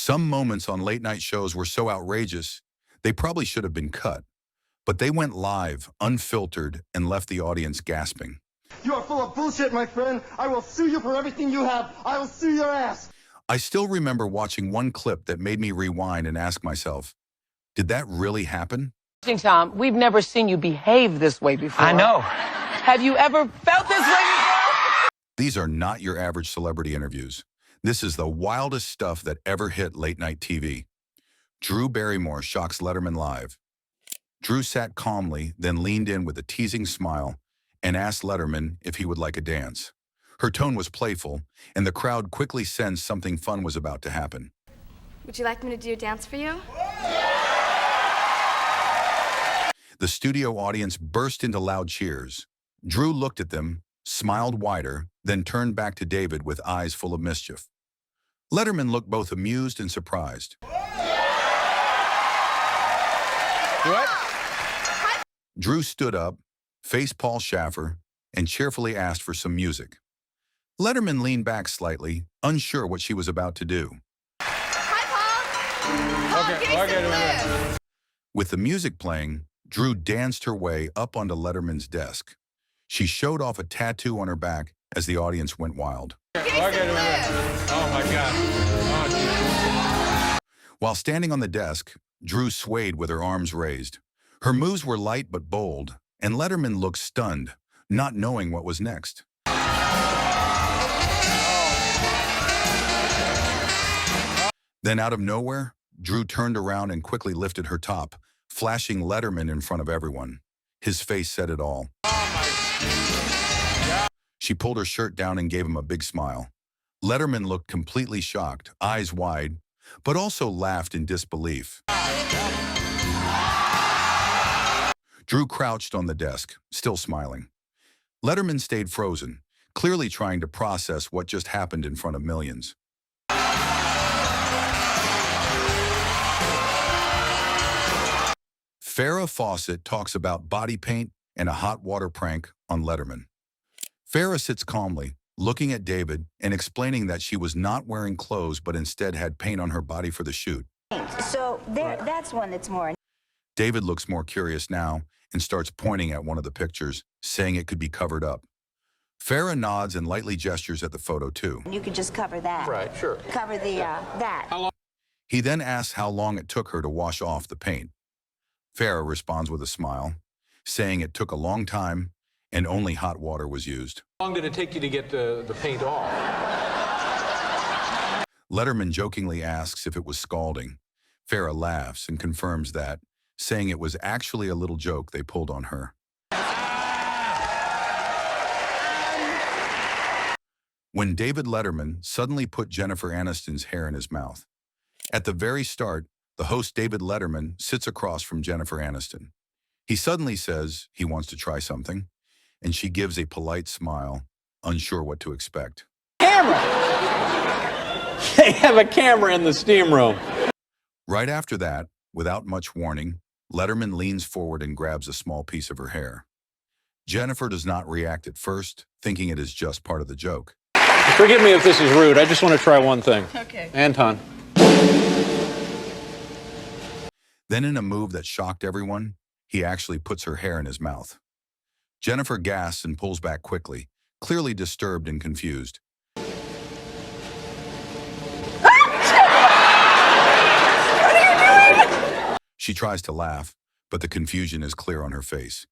Some moments on late-night shows were so outrageous, they probably should have been cut. But they went live, unfiltered, and left the audience gasping. You are full of bullshit, my friend. I will sue you for everything you have. I will sue your ass. I still remember watching one clip that made me rewind and ask myself, did that really happen? Tom, we've never seen you behave this way before. I know. Have you ever felt this way before? These are not your average celebrity interviews. This is the wildest stuff that ever hit late-night TV. Drew Barrymore shocks Letterman live. Drew sat calmly, then leaned in with a teasing smile and asked Letterman if he would like a dance. Her tone was playful, and the crowd quickly sensed something fun was about to happen. Would you like me to do a dance for you? The studio audience burst into loud cheers. Drew looked at them, smiled wider, then turned back to David with eyes full of mischief. Letterman looked both amused and surprised. What? Drew stood up, faced Paul Schaffer, and cheerfully asked for some music. Letterman leaned back slightly, unsure what she was about to do. Hi, Paul. Paul, Okay, give me some okay. lift. With the music playing, Drew danced her way up onto Letterman's desk. She showed off a tattoo on her back as the audience went wild. Give me some lift. Oh my God. Oh, While standing on the desk, Drew swayed with her arms raised. Her moves were light but bold, and Letterman looked stunned, not knowing what was next. Then out of nowhere, Drew turned around and quickly lifted her top, flashing Letterman in front of everyone. His face said it all. She pulled her shirt down and gave him a big smile. Letterman looked completely shocked, eyes wide, but also laughed in disbelief. Drew crouched on the desk, still smiling. Letterman stayed frozen, clearly trying to process what just happened in front of millions. Farrah Fawcett talks about body paint and a hot water prank on Letterman. Farrah sits calmly, looking at David and explaining that she was not wearing clothes but instead had paint on her body for the shoot. So that's one that's more. David looks more curious now and starts pointing at one of the pictures, saying it could be covered up. Farrah nods and lightly gestures at the photo too. You could just cover that. right, sure. Cover the that. He then asks how long it took her to wash off the paint. Farrah responds with a smile, saying it took a long time and only hot water was used. How long did it take you to get the paint off? Letterman jokingly asks if it was scalding. Farrah laughs and confirms that, saying it was actually a little joke they pulled on her. When David Letterman suddenly put Jennifer Aniston's hair in his mouth. At the very start, the host David Letterman sits across from Jennifer Aniston. He suddenly says he wants to try something, and she gives a polite smile, unsure what to expect. Camera! They have a camera in the steam room. Right after that, without much warning, Letterman leans forward and grabs a small piece of her hair. Jennifer does not react at first, thinking it is just part of the joke. Forgive me if this is rude. I just want to try one thing. Okay. Anton. Then in a move that shocked everyone, he actually puts her hair in his mouth. Jennifer gasps and pulls back quickly, clearly disturbed and confused. She tries to laugh, but the confusion is clear on her face.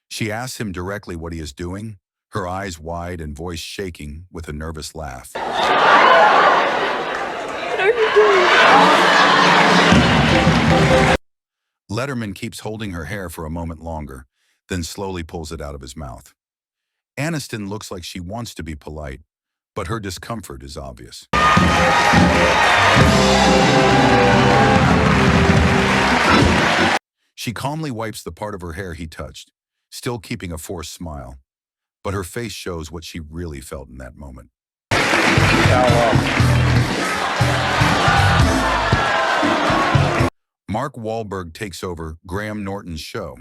She asks him directly what he is doing, her eyes wide and voice shaking with a nervous laugh. What are you doing? Letterman keeps holding her hair for a moment longer, then slowly pulls it out of his mouth. Aniston looks like she wants to be polite, but her discomfort is obvious. She calmly wipes the part of her hair he touched, still keeping a forced smile. But her face shows what she really felt in that moment. Mark Wahlberg takes over Graham Norton's show.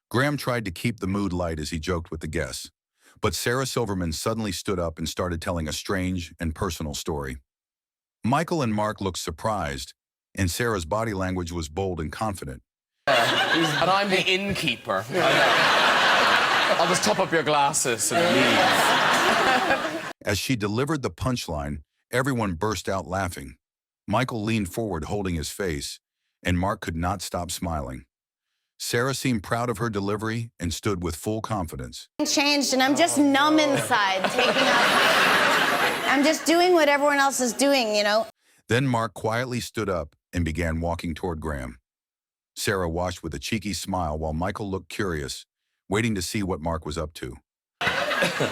Graham tried to keep the mood light as he joked with the guests, but Sarah Silverman suddenly stood up and started telling a strange and personal story. Michael and Mark looked surprised, and Sarah's body language was bold and confident. And I'm the innkeeper. I'll just top up your glasses and leave. As she delivered the punchline, everyone burst out laughing. Michael leaned forward holding his face, and Mark could not stop smiling. Sarah seemed proud of her delivery and stood with full confidence. Changed, and I'm just numb inside, taking up. I'm just doing what everyone else is doing, you know? Then Mark quietly stood up and began walking toward Graham. Sarah watched with a cheeky smile while Michael looked curious, waiting to see what Mark was up to.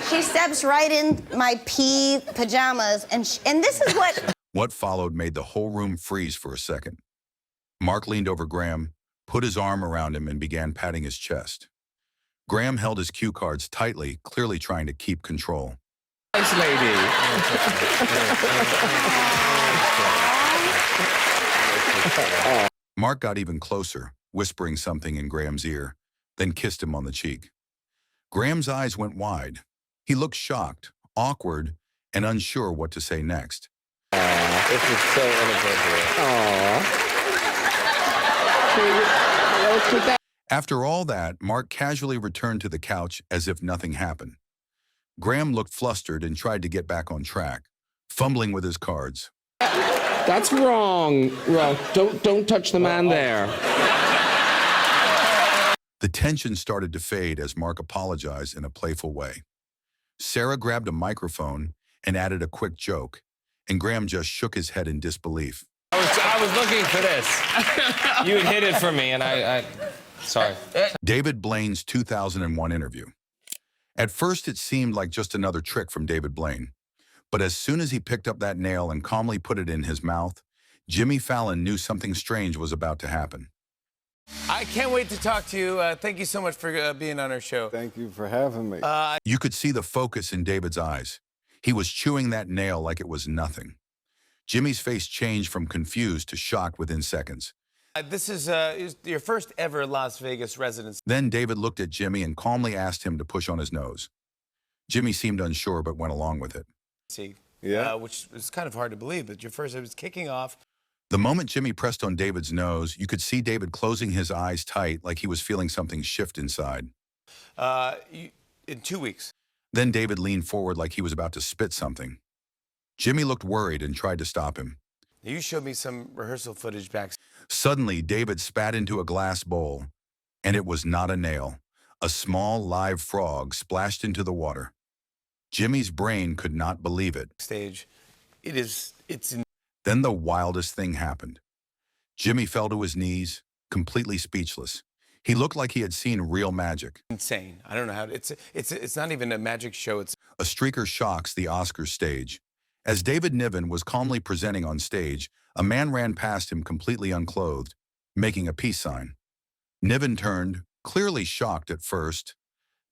She steps right in my pea pajamas, and this is what... What followed made the whole room freeze for a second. Mark leaned over Graham, put his arm around him, and began patting his chest. Graham held his cue cards tightly, clearly trying to keep control. Nice lady. Mark got even closer, whispering something in Graham's ear, then kissed him on the cheek. Graham's eyes went wide. He looked shocked, awkward, and unsure what to say next. This is so inappropriate. After all that, Mark casually returned to the couch as if nothing happened. Graham looked flustered and tried to get back on track, fumbling with his cards. That's wrong. Don't touch the man there. The tension started to fade as Mark apologized in a playful way. Sarah grabbed a microphone and added a quick joke, and Graham just shook his head in disbelief. I was looking for this. You had hit it for me, and I sorry. David Blaine's 2001 interview. At first, it seemed like just another trick from David Blaine. But as soon as he picked up that nail and calmly put it in his mouth, Jimmy Fallon knew something strange was about to happen. I can't wait to talk to you. Thank you so much for being on our show. Thank you for having me. You could see the focus in David's eyes. He was chewing that nail like it was nothing. Jimmy's face changed from confused to shocked within seconds. This is your first ever Las Vegas residence. Then David looked at Jimmy and calmly asked him to push on his nose. Jimmy seemed unsure but went along with it. Yeah. Which is kind of hard to believe, but it was kicking off. The moment Jimmy pressed on David's nose, you could see David closing his eyes tight like he was feeling something shift inside. In 2 weeks. Then David leaned forward like he was about to spit something. Jimmy looked worried and tried to stop him. You showed me some rehearsal footage back. Suddenly, David spat into a glass bowl, and it was not a nail. A small live frog splashed into the water. Jimmy's brain could not believe it. Stage. Then the wildest thing happened. Jimmy fell to his knees, completely speechless. He looked like he had seen real magic. Insane. I don't know how it's not even a magic show. It's a streaker shocks the Oscars stage. As David Niven was calmly presenting on stage, a man ran past him completely unclothed, making a peace sign. Niven turned, clearly shocked at first,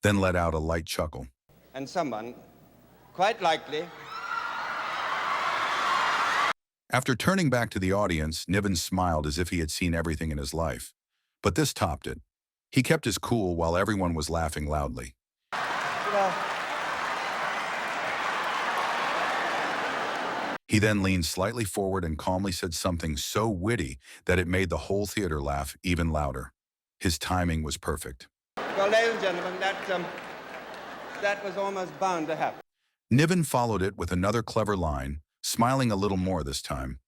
then let out a light chuckle. And someone, quite likely... After turning back to the audience, Niven smiled as if he had seen everything in his life. But this topped it. He kept his cool while everyone was laughing loudly. He then leaned slightly forward and calmly said something so witty that it made the whole theater laugh even louder. His timing was perfect. Well, ladies and gentlemen, that was almost bound to happen. Niven followed it with another clever line, smiling a little more this time.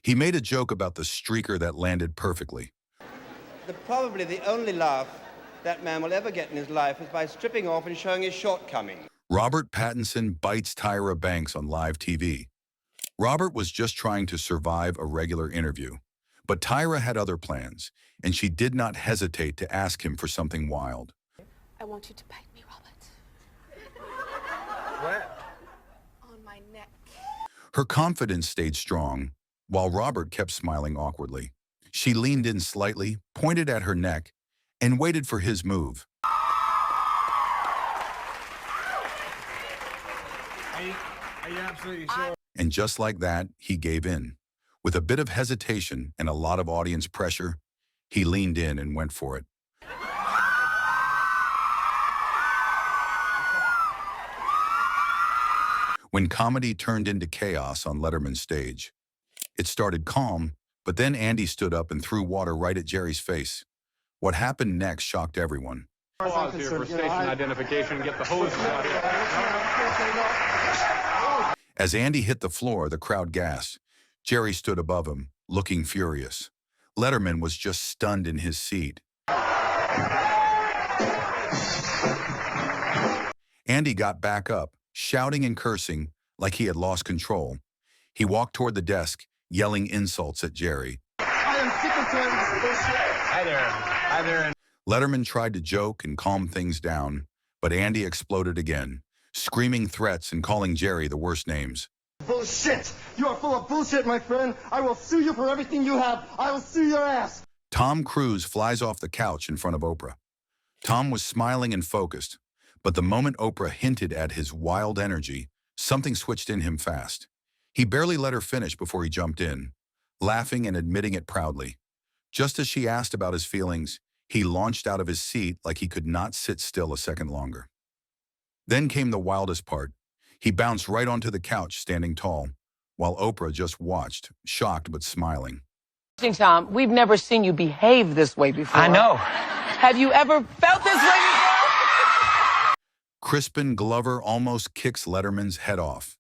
He made a joke about the streaker that landed perfectly. Probably the only laugh that man will ever get in his life is by stripping off and showing his shortcomings. Robert Pattinson bites Tyra Banks on live TV. Robert was just trying to survive a regular interview, but Tyra had other plans, and she did not hesitate to ask him for something wild. I want you to bite me, Robert. Where? On my neck. Her confidence stayed strong, while Robert kept smiling awkwardly. She leaned in slightly, pointed at her neck, and waited for his move. Are you absolutely sure? And just like that, he gave in. With a bit of hesitation and a lot of audience pressure, he leaned in and went for it. When comedy turned into chaos on Letterman's stage, It started calm, but then Andy stood up and threw water right at Jerry's face. What happened next shocked everyone. Pause here for station identification. Get the hose out here. As Andy hit the floor, the crowd gasped. Jerry stood above him, looking furious. Letterman was just stunned in his seat. Andy got back up, shouting and cursing like he had lost control. He walked toward the desk, yelling insults at Jerry. I am sick and tired of this bullshit. Hi there. Hi there. Letterman tried to joke and calm things down, but Andy exploded again, screaming threats and calling Jerry the worst names. Bullshit! You are full of bullshit, my friend. I will sue you for everything you have. I will sue your ass. Tom Cruise flies off the couch in front of Oprah. Tom was smiling and focused, but the moment Oprah hinted at his wild energy, something switched in him fast. He barely let her finish before he jumped in, laughing and admitting it proudly. Just as she asked about his feelings, he launched out of his seat like he could not sit still a second longer. Then came the wildest part. He bounced right onto the couch, standing tall, while Oprah just watched, shocked but smiling. Tom, we've never seen you behave this way before. I know. Have you ever felt this way before? Crispin Glover almost kicks Letterman's head off.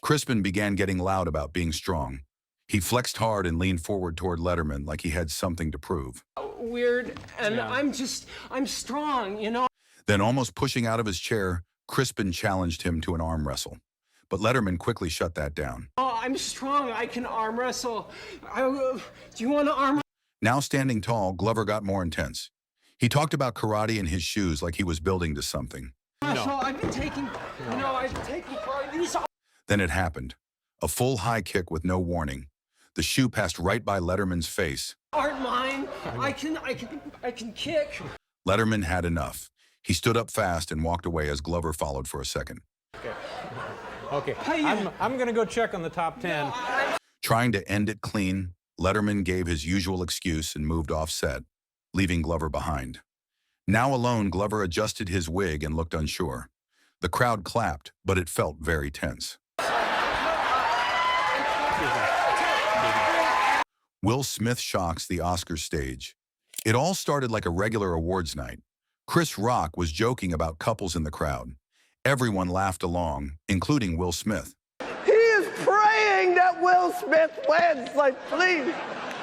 Crispin began getting loud about being strong. He flexed hard and leaned forward toward Letterman like he had something to prove. Weird, and I'm strong, you know? Then, almost pushing out of his chair, Crispin challenged him to an arm wrestle. But Letterman quickly shut that down. Oh, I'm strong. I can arm wrestle. Do you want to arm? Now standing tall, Glover got more intense. He talked about karate in his shoes like he was building to something. Wrestle. I've been taking, these. Then it happened. A full high kick with no warning. The shoe passed right by Letterman's face. Aren't mine. I can kick. Letterman had enough. He stood up fast and walked away as Glover followed for a second. Okay. I'm going to go check on the top 10. Trying to end it clean, Letterman gave his usual excuse and moved off set, leaving Glover behind. Now alone, Glover adjusted his wig and looked unsure. The crowd clapped, but it felt very tense. Will Smith shocks the Oscars stage. It all started like a regular awards night. Chris Rock was joking about couples in the crowd. Everyone laughed along, including Will Smith. He is praying that Will Smith wins. Like, please,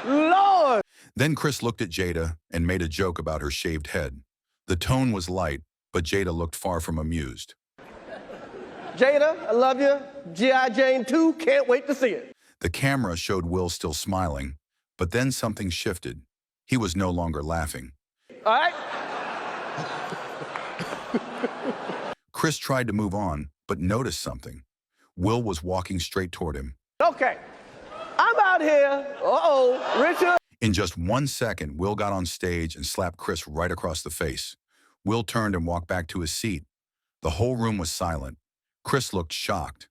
Lord. Then Chris looked at Jada and made a joke about her shaved head. The tone was light, but Jada looked far from amused. Jada, I love you. G.I. Jane 2, can't wait to see it. The camera showed Will still smiling, but then something shifted. He was no longer laughing. All right. Chris tried to move on, but noticed something. Will was walking straight toward him. Okay. I'm out here. Uh-oh, Richard. In just 1 second, Will got on stage and slapped Chris right across the face. Will turned and walked back to his seat. The whole room was silent. Chris looked shocked.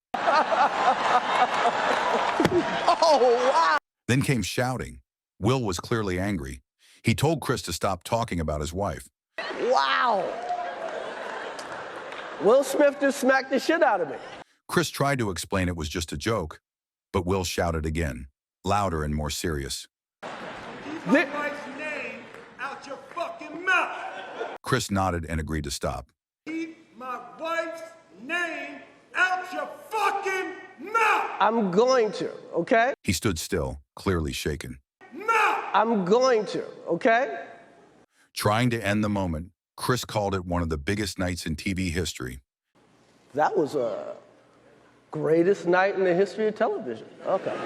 Oh, wow. Then came shouting. Will was clearly angry. He told Chris to stop talking about his wife. Wow. Will Smith just smacked the shit out of me. Chris tried to explain it was just a joke, but Will shouted again, louder and more serious. Keep my wife's name out your fucking mouth. Chris nodded and agreed to stop. Keep my wife's name out your fucking mouth. I'm going to, okay? He stood still, clearly shaken. Mouth. I'm going to, okay? Trying to end the moment, Chris called it one of the biggest nights in TV history. That was a greatest night in the history of television. Okay.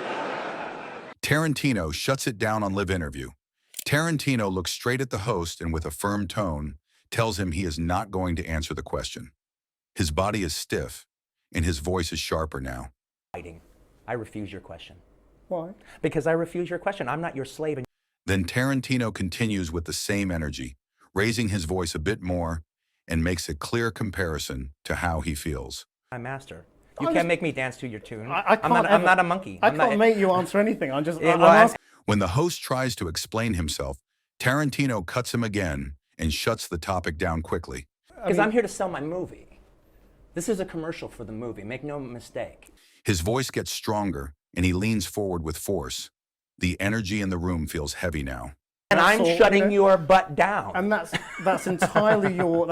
Tarantino shuts it down on live interview. Tarantino looks straight at the host and with a firm tone tells him he is not going to answer the question. His body is stiff and his voice is sharper now. I refuse your question. Why? Because I refuse your question. I'm not your slave. Then Tarantino continues with the same energy, raising his voice a bit more and makes a clear comparison to how he feels. My master. You can't make me dance to your tune. I'm not a monkey. I can't make you answer anything. I'm just. When the host tries to explain himself, Tarantino cuts him again and shuts the topic down quickly. Because I'm here to sell my movie. This is a commercial for the movie. Make no mistake. His voice gets stronger, and he leans forward with force. The energy in the room feels heavy now. And I'm shutting your butt down. And that's entirely your...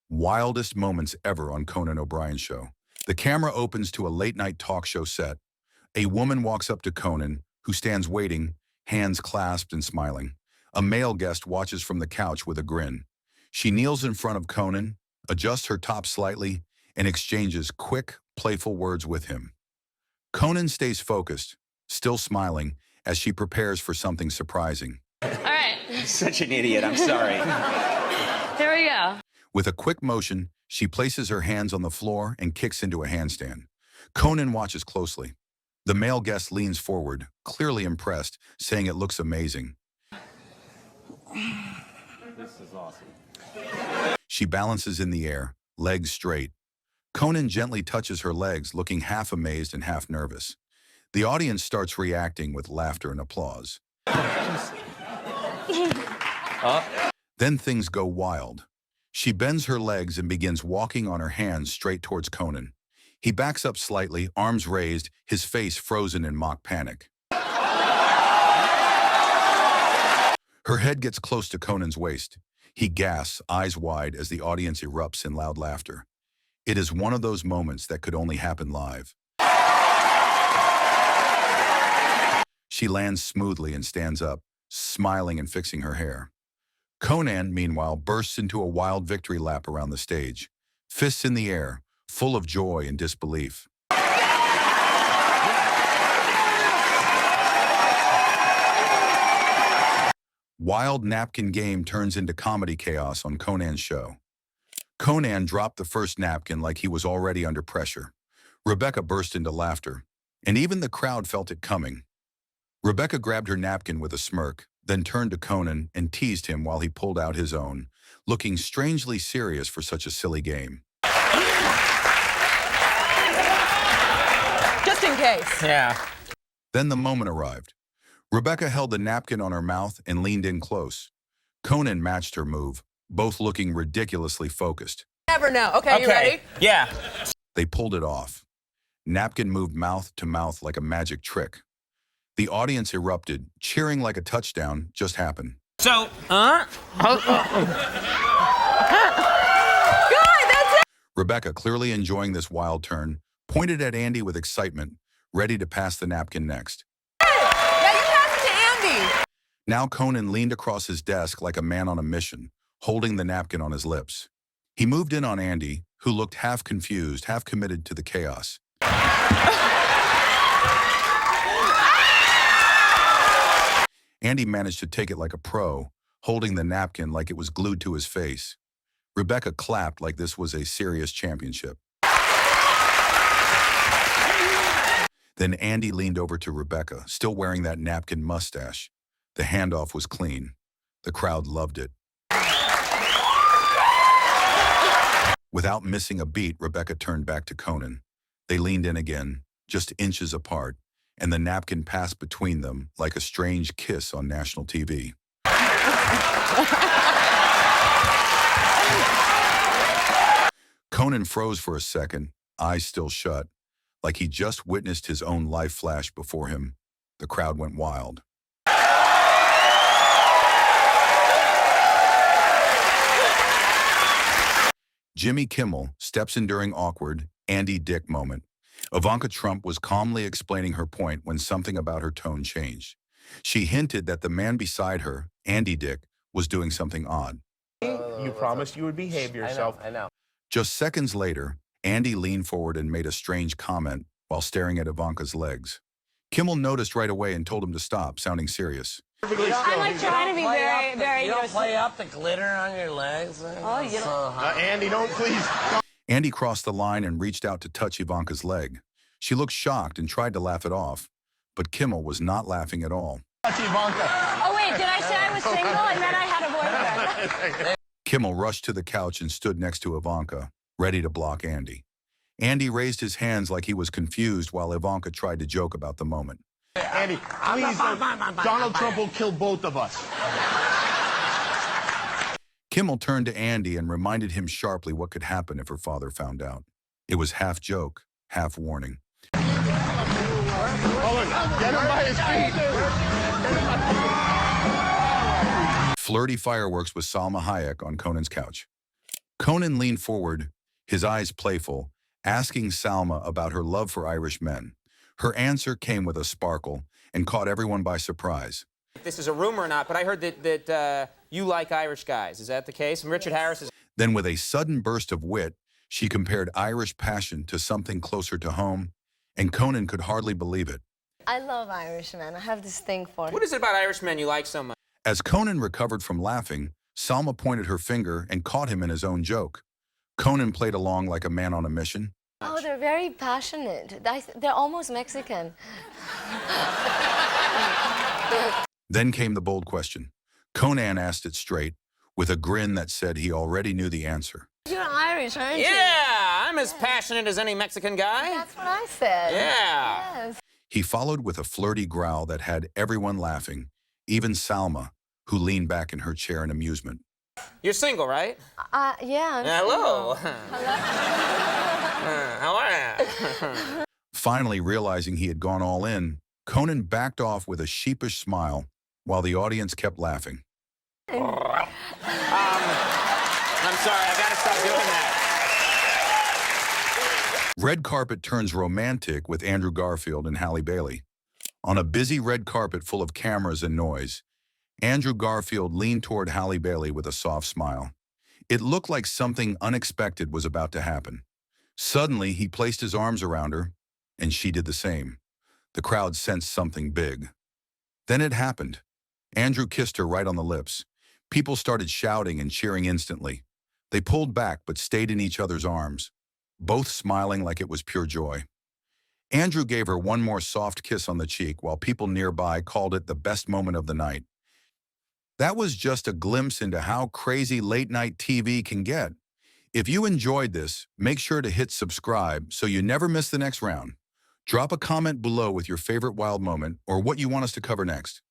Wildest moments ever on Conan O'Brien's show. The camera opens to a late-night talk show set. A woman walks up to Conan, who stands waiting, hands clasped and smiling. A male guest watches from the couch with a grin. She kneels in front of Conan, adjusts her top slightly, and exchanges quick, playful words with him. Conan stays focused, still smiling, as she prepares for something surprising. All right. Such an idiot, I'm sorry. Here we go. With a quick motion, she places her hands on the floor and kicks into a handstand. Conan watches closely. The male guest leans forward, clearly impressed, saying it looks amazing. This is awesome. She balances in the air, legs straight. Conan gently touches her legs, looking half amazed and half nervous. The audience starts reacting with laughter and applause. Then things go wild. She bends her legs and begins walking on her hands straight towards Conan. He backs up slightly, arms raised, his face frozen in mock panic. Her head gets close to Conan's waist. He gasps, eyes wide, as the audience erupts in loud laughter. It is one of those moments that could only happen live. She lands smoothly and stands up, smiling and fixing her hair. Conan, meanwhile, bursts into a wild victory lap around the stage, fists in the air, full of joy and disbelief. Wild napkin game turns into comedy chaos on Conan's show. Conan dropped the first napkin like he was already under pressure. Rebecca burst into laughter, and even the crowd felt it coming. Rebecca grabbed her napkin with a smirk, then turned to Conan and teased him while he pulled out his own, looking strangely serious for such a silly game. Just in case. Yeah. Then the moment arrived. Rebecca held the napkin on her mouth and leaned in close. Conan matched her move, both looking ridiculously focused. Never know. Okay, you ready? Yeah. They pulled it off. Napkin moved mouth to mouth like a magic trick. The audience erupted, cheering like a touchdown just happened. So, Good, that's it. Rebecca, clearly enjoying this wild turn, pointed at Andy with excitement, ready to pass the napkin next. Yeah, you passed it to Andy. Now Conan leaned across his desk like a man on a mission, holding the napkin on his lips. He moved in on Andy, who looked half confused, half committed to the chaos. Andy managed to take it like a pro, holding the napkin like it was glued to his face. Rebecca clapped like this was a serious championship. Then Andy leaned over to Rebecca, still wearing that napkin mustache. The handoff was clean. The crowd loved it. Without missing a beat, Rebecca turned back to Conan. They leaned in again, just inches apart, and the napkin passed between them like a strange kiss on national TV. Conan froze for a second, eyes still shut, like he just witnessed his own life flash before him. The crowd went wild. Jimmy Kimmel steps in during awkward Andy Dick moment. Ivanka Trump was calmly explaining her point when something about her tone changed. She hinted that the man beside her, Andy Dick, was doing something odd. You promised you would behave yourself. I know. Just seconds later, Andy leaned forward and made a strange comment while staring at Ivanka's legs. Kimmel noticed right away and told him to stop, sounding serious. I'm like trying to be very. You don't play up the glitter on your legs. Oh, you don't. Andy, don't please. Andy crossed the line and reached out to touch Ivanka's leg. She looked shocked and tried to laugh it off, but Kimmel was not laughing at all. Touch Ivanka. Oh wait, did I say I was single and then I had a boyfriend? Kimmel rushed to the couch and stood next to Ivanka, ready to block Andy. Andy raised his hands like he was confused while Ivanka tried to joke about the moment. Andy, please don't. Donald Trump will kill both of us. Kimmel turned to Andy and reminded him sharply what could happen if her father found out. It was half joke, half warning. Owen, get him by his feet. Flirty fireworks with Salma Hayek on Conan's couch. Conan leaned forward, his eyes playful, asking Salma about her love for Irish men. Her answer came with a sparkle and caught everyone by surprise. If this is a rumor or not, but I heard that you like Irish guys. Is that the case? And Richard Harris is... Then with a sudden burst of wit, she compared Irish passion to something closer to home, and Conan could hardly believe it. I love Irishmen. I have this thing for... What is it about Irishmen you like so much? As Conan recovered from laughing, Salma pointed her finger and caught him in his own joke. Conan played along like a man on a mission. Oh, they're very passionate. They're almost Mexican. Then came the bold question. Conan asked it straight, with a grin that said he already knew the answer. You're Irish, aren't you? Yeah, I'm as passionate as any Mexican guy. That's what I said. Yeah. Yes. He followed with a flirty growl that had everyone laughing, even Salma, who leaned back in her chair in amusement. You're single, right? Yeah, I'm Hello. Hello. How are you? Finally realizing he had gone all in, Conan backed off with a sheepish smile while the audience kept laughing. I'm sorry, I gotta stop doing that. Red carpet turns romantic with Andrew Garfield and Halle Bailey. On a busy red carpet full of cameras and noise, Andrew Garfield leaned toward Halle Bailey with a soft smile. It looked like something unexpected was about to happen. Suddenly, he placed his arms around her, and she did the same. The crowd sensed something big. Then it happened. Andrew kissed her right on the lips. People started shouting and cheering instantly. They pulled back but stayed in each other's arms, both smiling like it was pure joy. Andrew gave her one more soft kiss on the cheek while people nearby called it the best moment of the night. That was just a glimpse into how crazy late-night TV can get. If you enjoyed this, make sure to hit subscribe so you never miss the next round. Drop a comment below with your favorite wild moment or what you want us to cover next.